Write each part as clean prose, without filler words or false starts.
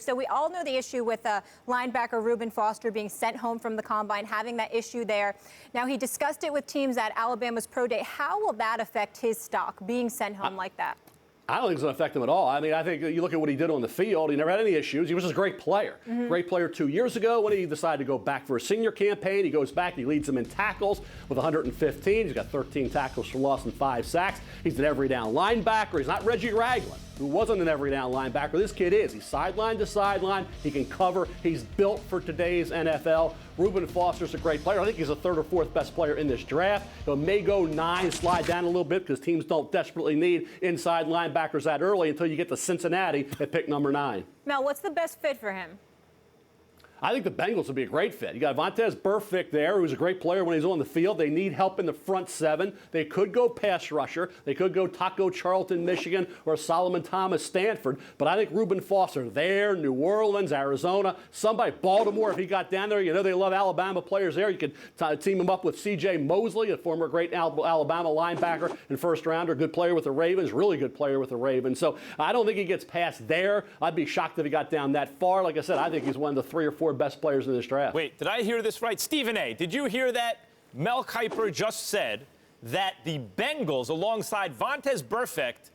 So we all know the issue with linebacker Reuben Foster being sent home from the combine, having that issue there. Now, he discussed it with teams at Alabama's Pro Day. How will that affect his stock, being sent home like that? I don't think it's going to affect him at all. I mean, I think you look at what he did on the field. He never had any issues. He was just a great player. Great player 2 years ago when he decided to go back for a senior campaign. He goes back. He leads them in tackles with 115. He's got 13 tackles for loss and 5 sacks. He's an every down linebacker. He's not Reggie Ragland, who wasn't an every down linebacker. This kid is. He's sideline to sideline. He can cover. He's built for today's NFL. Reuben Foster's a great player. I think he's the 3rd or 4th best player in this draft. He may go 9, slide down a little bit because teams don't desperately need inside linebackers that early until you get to Cincinnati at pick number 9. Mel, what's the best fit for him? I think the Bengals would be a great fit. You got Vontaze Burfict there, who's a great player when he's on the field. They need help in the front 7. They could go pass rusher. They could go Taco Charlton, Michigan, or Solomon Thomas, Stanford. But I think Reuben Foster there, New Orleans, Arizona, somebody, Baltimore, if he got down there. You know they love Alabama players there. You could team him up with C.J. Mosley, a former great Alabama linebacker and first-rounder, good player with the Ravens, really good player with the Ravens. So I don't think he gets past there. I'd be shocked if he got down that far. Like I said, I think he's one of the 3 or 4 best players in this draft. Wait, did I hear this right? Stephen A., did you hear that? Mel Kiper just said that the Bengals, alongside Vontaze Burfict,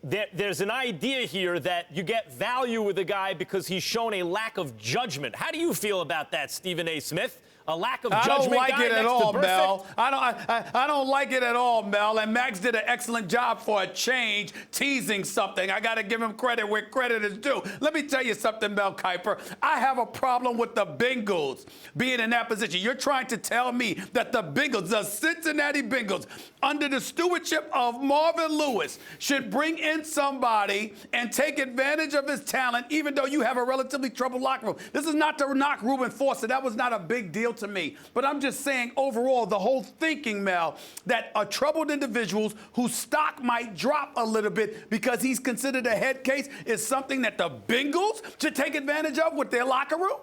there's an idea here that you get value with a guy because he's shown a lack of judgment. How do you feel about that, Stephen A. Smith? A lack of judgment. I don't like guy it at next all, to Mel. I don't like it at all, Mel. And Max did an excellent job for a change, teasing something. I got to give him credit where credit is due. Let me tell you something, Mel Kiper. I have a problem with the Bengals being in that position. You're trying to tell me that the Bengals, the Cincinnati Bengals, under the stewardship of Marvin Lewis, should bring in somebody and take advantage of his talent, even though you have a relatively troubled locker room. This is not to knock Reuben Foster. That was not a big deal to me. But I'm just saying overall, the whole thinking, Mel, that a troubled individuals whose stock might drop a little bit because he's considered a head case is something that the Bengals should take advantage of with their locker room?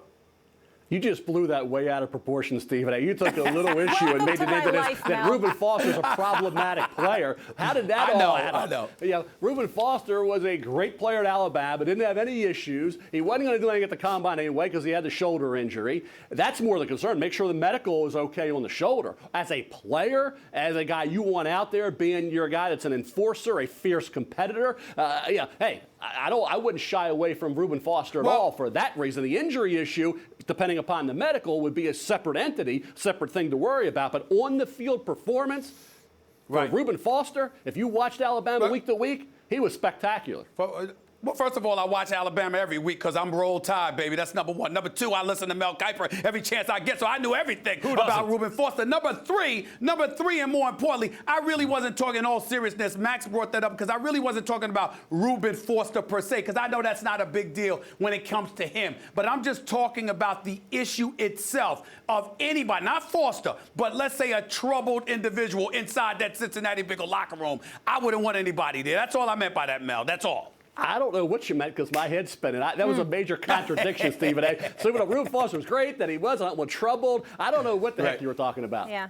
You just blew that way out of proportion, Stephen A. You took a little issue and made it into this that Reuben Foster's a problematic player. How did that all happen? I know. You know, Reuben Foster was a great player at Alabama, didn't have any issues. He wasn't going to do anything at the combine anyway because he had the shoulder injury. That's more the concern. Make sure the medical is okay on the shoulder. As a player, as a guy you want out there, being your guy that's an enforcer, a fierce competitor, hey, I wouldn't shy away from Reuben Foster at all for that reason. The injury issue, depending upon the medical, would be a separate entity, separate thing to worry about. But on the field performance, for Reuben Foster, if you watched Alabama week to week, he was spectacular. Well, first of all, I watch Alabama every week because I'm Roll Tide, baby. That's number 1. Number 2, I listen to Mel Kiper every chance I get, so I knew everything about Reuben Foster. Number three, and more importantly, I really wasn't talking in all seriousness. Max brought that up because I really wasn't talking about Reuben Foster per se, because I know that's not a big deal when it comes to him. But I'm just talking about the issue itself of anybody, not Foster, but let's say a troubled individual inside that Cincinnati Bengals locker room. I wouldn't want anybody there. That's all I meant by that, Mel. That's all. I don't know what you meant because my head's spinning. That was a major contradiction, Stephen A. So Reuben Foster was great, that he was troubled. I don't know what the heck you were talking about. Yeah.